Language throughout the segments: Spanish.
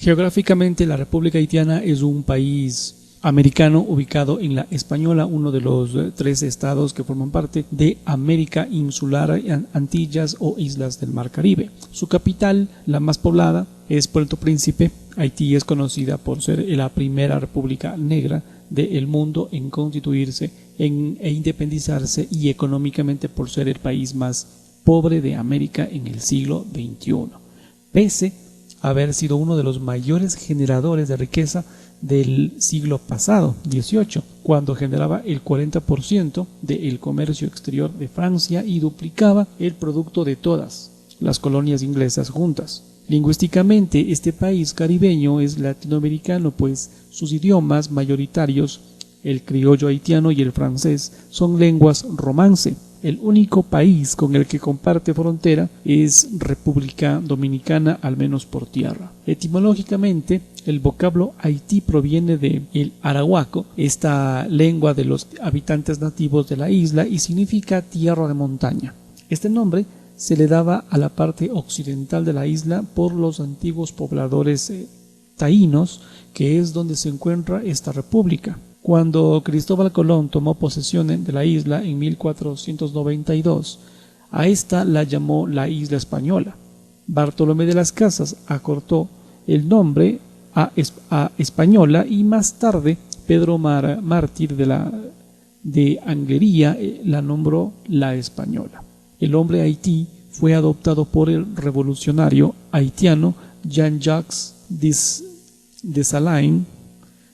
Geográficamente, la República Haitiana es un país americano ubicado en la Española, uno de los 13 estados que forman parte de América Insular, Antillas o Islas del Mar Caribe. Su capital, la más poblada, es Puerto Príncipe. Haití es conocida por ser la primera república negra del mundo en constituirse e independizarse, y económicamente por ser el país más pobre de América en el siglo XXI, pese a haber sido uno de los mayores generadores de riqueza del siglo pasado, 18, cuando generaba el 40% del comercio exterior de Francia y duplicaba el producto de todas las colonias inglesas juntas. Lingüísticamente, este país caribeño es latinoamericano, pues sus idiomas mayoritarios, el criollo haitiano y el francés, son lenguas romance. El único país con el que comparte frontera es República Dominicana, al menos por tierra. Etimológicamente, el vocablo Haití proviene del arahuaco, esta lengua de los habitantes nativos de la isla, y significa tierra de montaña. Este nombre se le daba a la parte occidental de la isla por los antiguos pobladores taínos, que es donde se encuentra esta república. Cuando Cristóbal Colón tomó posesión de la isla en 1492, a esta la llamó la Isla Española. Bartolomé de las Casas acortó el nombre a Española, y más tarde Pedro Mártir de Anglería la nombró la Española. El nombre Haití fue adoptado por el revolucionario haitiano Jean-Jacques Dessalines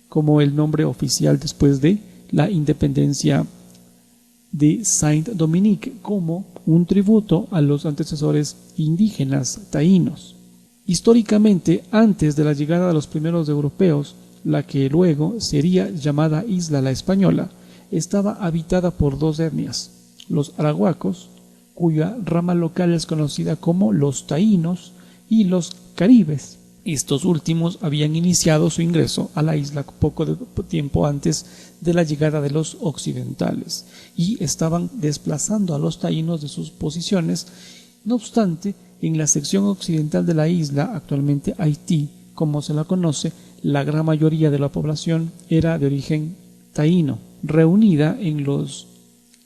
como el nombre oficial después de la independencia de Saint-Dominique, como un tributo a los antecesores indígenas taínos. Históricamente, antes de la llegada de los primeros europeos, la que luego sería llamada Isla La Española, estaba habitada por dos etnias: los arahuacos, cuya rama local es conocida como los taínos, y los caribes. Estos últimos habían iniciado su ingreso a la isla poco tiempo antes de la llegada de los occidentales y estaban desplazando a los taínos de sus posiciones. No obstante, en la sección occidental de la isla, actualmente Haití, como se la conoce, la gran mayoría de la población era de origen taíno, reunida en los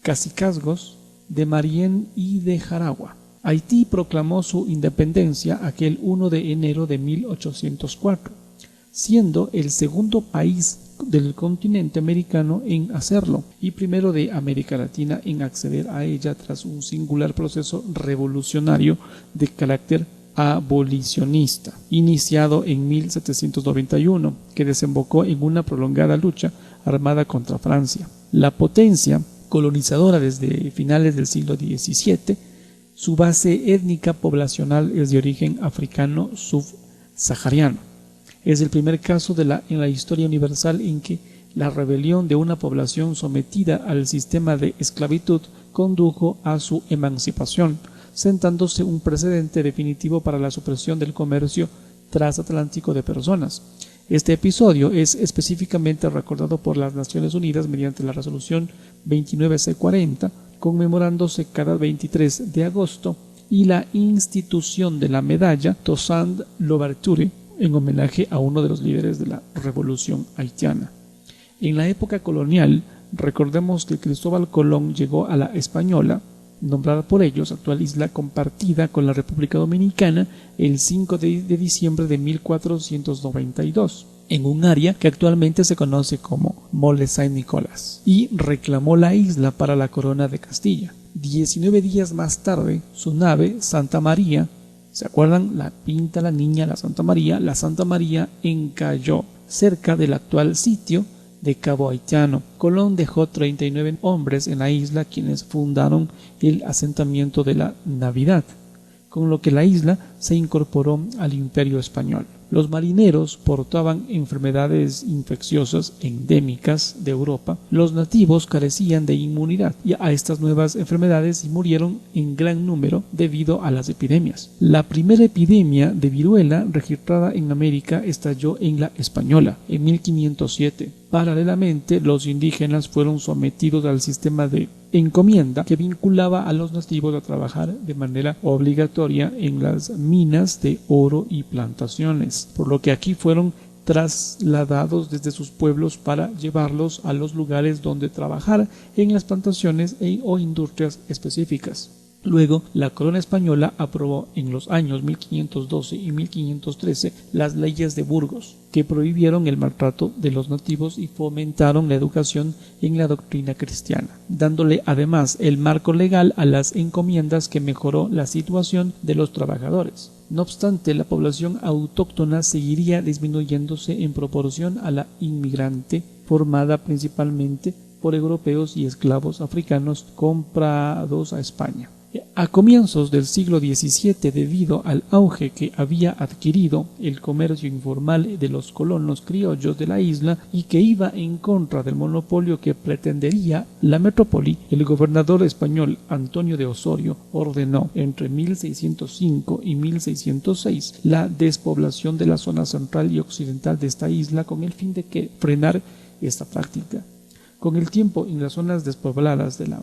cacicazgos de Marién y de Jaragua. Haití proclamó su independencia aquel 1 de enero de 1804, siendo el segundo país del continente americano en hacerlo y primero de América Latina en acceder a ella tras un singular proceso revolucionario de carácter abolicionista, iniciado en 1791, que desembocó en una prolongada lucha armada contra Francia. La potencia colonizadora desde finales del siglo XVII, su base étnica poblacional es de origen africano subsahariano. Es el primer caso en la historia universal en que la rebelión de una población sometida al sistema de esclavitud condujo a su emancipación, sentándose un precedente definitivo para la supresión del comercio transatlántico de personas. Este episodio es específicamente recordado por las Naciones Unidas mediante la resolución 29C40, conmemorándose cada 23 de agosto, y la institución de la medalla Toussaint Louverture en homenaje a uno de los líderes de la revolución haitiana. En la época colonial, recordemos que Cristóbal Colón llegó a la Española, nombrada por ellos actual isla compartida con la República Dominicana, el 5 de diciembre de 1492, en un área que actualmente se conoce como Mole Saint-Nicolas, y reclamó la isla para la corona de Castilla. 19 días más tarde, su nave Santa María, ¿se acuerdan? La pinta la niña, la Santa María encalló cerca del actual sitio de Cabo Haitiano. Colón dejó 39 hombres en la isla, quienes fundaron el asentamiento de la Navidad, con lo que la isla se incorporó al Imperio Español. Los marineros portaban enfermedades infecciosas endémicas de Europa. Los nativos carecían de inmunidad a estas nuevas enfermedades y murieron en gran número debido a las epidemias. La primera epidemia de viruela registrada en América estalló en la Española en 1507. Paralelamente, los indígenas fueron sometidos al sistema de encomienda que vinculaba a los nativos a trabajar de manera obligatoria en las minas de oro y plantaciones, por lo que aquí fueron trasladados desde sus pueblos para llevarlos a los lugares donde trabajar en las plantaciones o industrias específicas. Luego, la corona española aprobó en los años 1512 y 1513 las leyes de Burgos, que prohibieron el maltrato de los nativos y fomentaron la educación en la doctrina cristiana, dándole además el marco legal a las encomiendas que mejoró la situación de los trabajadores. No obstante, la población autóctona seguiría disminuyéndose en proporción a la inmigrante, formada principalmente por europeos y esclavos africanos comprados a España. A comienzos del siglo XVII, debido al auge que había adquirido el comercio informal de los colonos criollos de la isla y que iba en contra del monopolio que pretendería la metrópoli, el gobernador español Antonio de Osorio ordenó entre 1605 y 1606 la despoblación de la zona central y occidental de esta isla con el fin de frenar esta práctica. Con el tiempo, en las zonas despobladas de la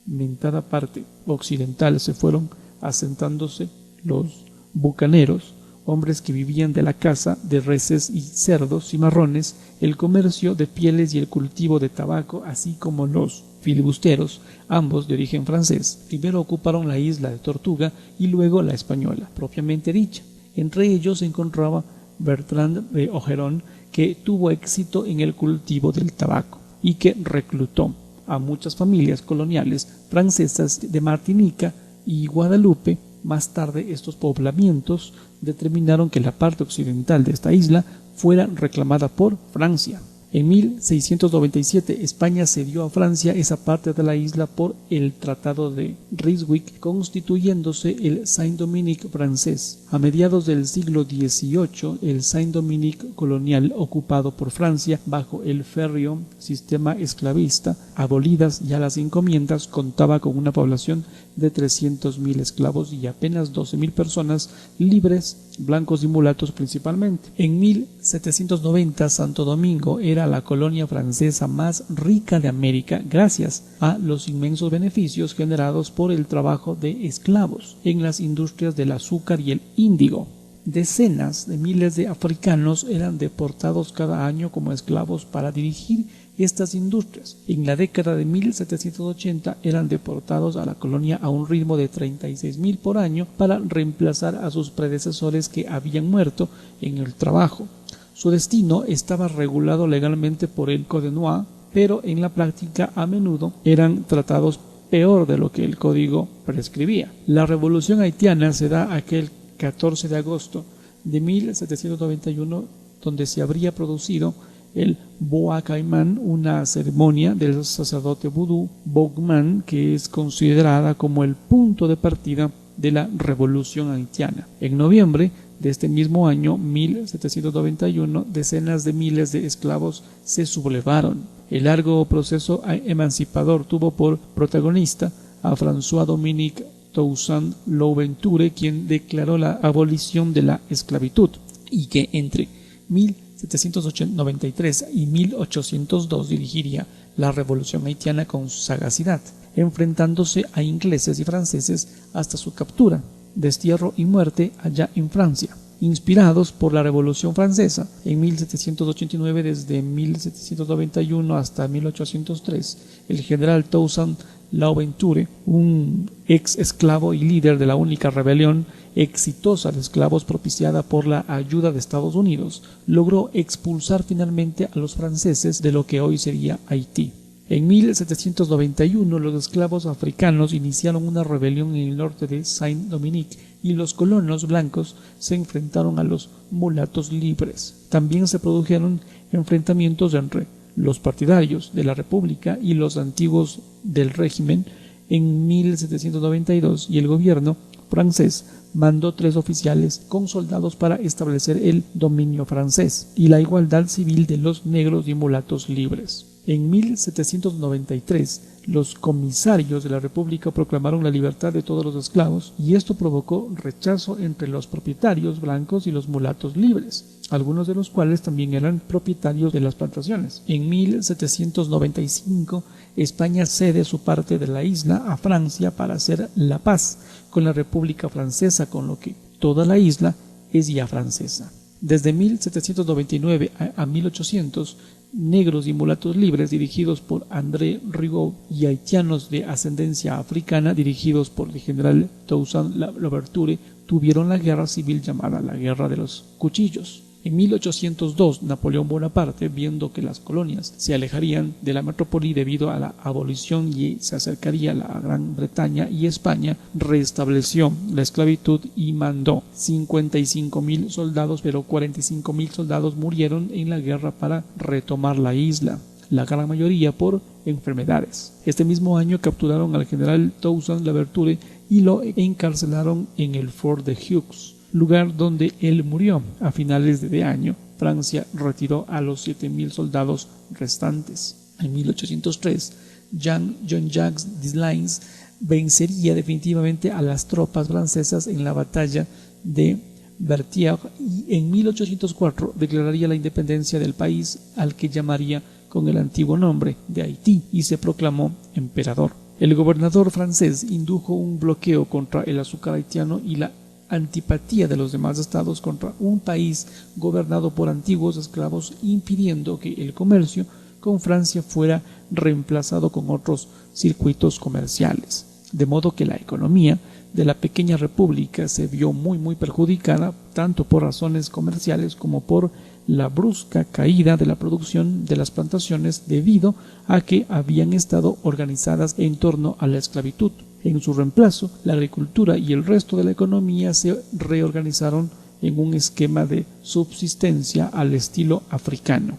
mentada parte occidental se fueron asentándose los bucaneros, hombres que vivían de la caza de reses y cerdos cimarrones, el comercio de pieles y el cultivo de tabaco, así como los filibusteros, ambos de origen francés. Primero ocuparon la isla de Tortuga y luego la española, propiamente dicha. Entre ellos se encontraba Bertrand de Ogeron, que tuvo éxito en el cultivo del tabaco y que reclutó a muchas familias coloniales francesas de Martinica y Guadalupe. Más tarde, estos poblamientos determinaron que la parte occidental de esta isla fuera reclamada por Francia. En 1697, España cedió a Francia esa parte de la isla por el Tratado de Ryswick, constituyéndose el Saint-Dominique francés. A mediados del siglo XVIII, el Saint-Dominique colonial, ocupado por Francia bajo el férreo sistema esclavista, abolidas ya las encomiendas, contaba con una población de 300.000 esclavos y apenas 12.000 personas libres, blancos y mulatos principalmente. En 1790, Santo Domingo era la colonia francesa más rica de América gracias a los inmensos beneficios generados por el trabajo de esclavos en las industrias del azúcar y el índigo. Decenas de miles de africanos eran deportados cada año como esclavos para dirigir estas industrias. En la década de 1780 eran deportados a la colonia a un ritmo de 36.000 por año para reemplazar a sus predecesores que habían muerto en el trabajo. Su destino estaba regulado legalmente por el Codenoir, pero en la práctica a menudo eran tratados peor de lo que el código prescribía. La revolución haitiana se da aquel 14 de agosto de 1791, donde se habría producido el Boa Caimán, una ceremonia del sacerdote vudú Bogman que es considerada como el punto de partida de la revolución haitiana. En noviembre de este mismo año, 1791, decenas de miles de esclavos se sublevaron. El largo proceso emancipador tuvo por protagonista a François-Dominique Toussaint Louverture, quien declaró la abolición de la esclavitud y que entre 1793 y 1802 dirigiría la revolución haitiana con sagacidad, enfrentándose a ingleses y franceses hasta su captura, destierro y muerte allá en Francia. Inspirados por la Revolución Francesa, en 1789, desde 1791 hasta 1803, el general Toussaint Louverture, un ex esclavo y líder de la única rebelión exitosa de esclavos propiciada por la ayuda de Estados Unidos, logró expulsar finalmente a los franceses de lo que hoy sería Haití. En 1791 los esclavos africanos iniciaron una rebelión en el norte de Saint-Dominique y los colonos blancos se enfrentaron a los mulatos libres. También se produjeron enfrentamientos entre los partidarios de la República y los antiguos del régimen en 1792 y el gobierno francés mandó 3 oficiales con soldados para establecer el dominio francés y la igualdad civil de los negros y mulatos libres. En 1793, los comisarios de la República proclamaron la libertad de todos los esclavos y esto provocó rechazo entre los propietarios blancos y los mulatos libres. algunos de los cuales también eran propietarios de las plantaciones. En 1795, España cede su parte de la isla a Francia para hacer la paz con la República Francesa, con lo que toda la isla es ya francesa. Desde 1799 a 1800, negros y mulatos libres dirigidos por André Rigaud y haitianos de ascendencia africana dirigidos por el general Toussaint Louverture tuvieron la guerra civil llamada la Guerra de los Cuchillos. En 1802, Napoleón Bonaparte, viendo que las colonias se alejarían de la metrópoli debido a la abolición y se acercaría a la Gran Bretaña y España, restableció la esclavitud y mandó 55.000 soldados, pero 45.000 soldados murieron en la guerra para retomar la isla, la gran mayoría por enfermedades. Este mismo año capturaron al general Toussaint Louverture y lo encarcelaron en el Fort de Hughes, lugar donde él murió. A finales de año, Francia retiró a los 7.000 soldados restantes. En 1803, Jean-Jacques Dessalines vencería definitivamente a las tropas francesas en la batalla de Berthier y en 1804 declararía la independencia del país, al que llamaría con el antiguo nombre de Haití, y se proclamó emperador. El gobernador francés indujo un bloqueo contra el azúcar haitiano y la antipatía de los demás estados contra un país gobernado por antiguos esclavos, impidiendo que el comercio con Francia fuera reemplazado con otros circuitos comerciales, de modo que la economía de la pequeña república se vio muy perjudicada, tanto por razones comerciales como por la brusca caída de la producción de las plantaciones debido a que habían estado organizadas en torno a la esclavitud. En su reemplazo, la agricultura y el resto de la economía se reorganizaron en un esquema de subsistencia al estilo africano.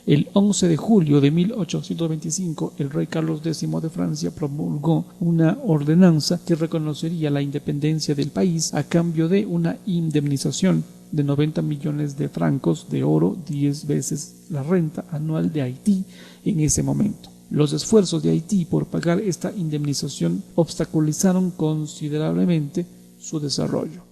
El 11 de julio de 1825, el rey Carlos X de Francia promulgó una ordenanza que reconocería la independencia del país a cambio de una indemnización de 90 millones de francos de oro, 10 veces la renta anual de Haití en ese momento. Los esfuerzos de Haití por pagar esta indemnización obstaculizaron considerablemente su desarrollo.